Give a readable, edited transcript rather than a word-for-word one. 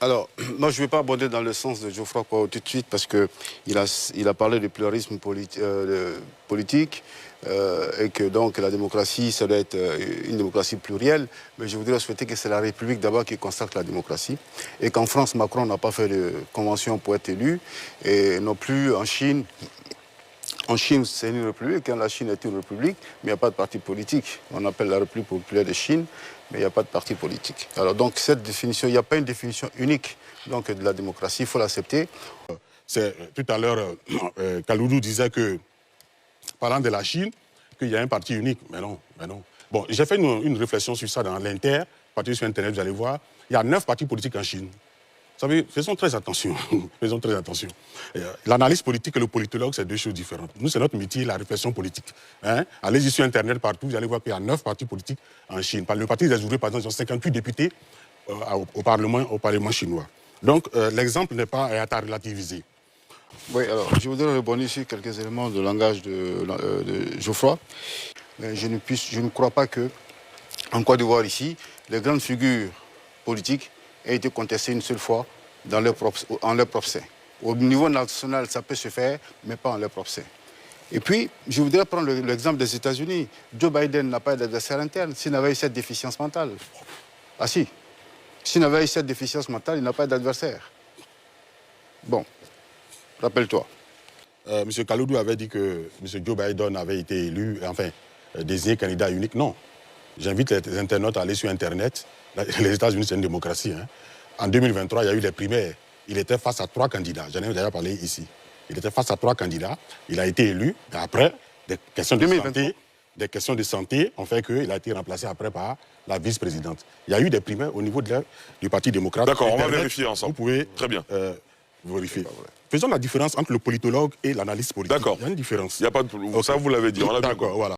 Alors, moi, je ne vais pas aborder dans le sens de Geoffroy tout de suite parce qu'il a parlé de pluralisme politique et que donc la démocratie, ça doit être une démocratie plurielle. Mais je voudrais souhaiter que c'est la République d'abord qui consacre la démocratie et qu'en France, Macron n'a pas fait de convention pour être élu et non plus en Chine. En Chine, c'est une république. La Chine est une république, mais il n'y a pas de parti politique. On appelle la République populaire de Chine, mais il n'y a pas de parti politique. Alors donc cette définition, il n'y a pas une définition unique donc, de la démocratie, il faut l'accepter. Tout à l'heure, Kaloudou disait que, parlant de la Chine, qu'il y a un parti unique. Mais non, mais non. Bon, j'ai fait une réflexion sur ça dans l'Inter, parti sur Internet, vous allez voir. Il y a 9 partis politiques en Chine. Vous savez, faisons très attention. Faisons très attention. L'analyse politique et le politologue, c'est deux choses différentes. Nous, c'est notre métier, la réflexion politique. Hein? Allez-y sur Internet, partout, vous allez voir qu'il y a 9 partis politiques en Chine. Le parti des ouvriers, par exemple, ils ont 58 députés au Parlement chinois. Donc, l'exemple n'est pas à relativiser. Oui, alors, je voudrais rebondir sur quelques éléments de langage de Geoffroy. Mais je ne crois pas qu'en Côte d'Ivoire, ici, les grandes figures politiques aient été contestées une seule fois en leur propre sein. Au niveau national, ça peut se faire, mais pas en leur propre sein. Et puis, je voudrais prendre l'exemple des États-Unis. Joe Biden n'a pas d'adversaire interne s'il n'avait eu cette déficience mentale. Ah si. S'il n'avait eu cette déficience mentale, il n'a pas d'adversaire. Bon, rappelle-toi. M. Kaloudou avait dit que M. Joe Biden avait été élu, enfin, désigné candidat unique. Non. J'invite les internautes à aller sur Internet. Les États-Unis, c'est une démocratie. Hein. En 2023, il y a eu les primaires. Il était face à 3 candidats. J'en ai déjà parlé ici. Il était face à 3 candidats. Il a été élu. Et après, des questions de santé ont fait qu'il a été remplacé après par la vice-présidente. Il y a eu des primaires au niveau du Parti démocrate. D'accord, on va vérifier ensemble. Vous pouvez très bien vérifier. Faisons la différence entre le politologue et l'analyste politique. D'accord. Il y a une différence. Il n'y a pas de... Ça, vous l'avez dit. D'accord, voilà.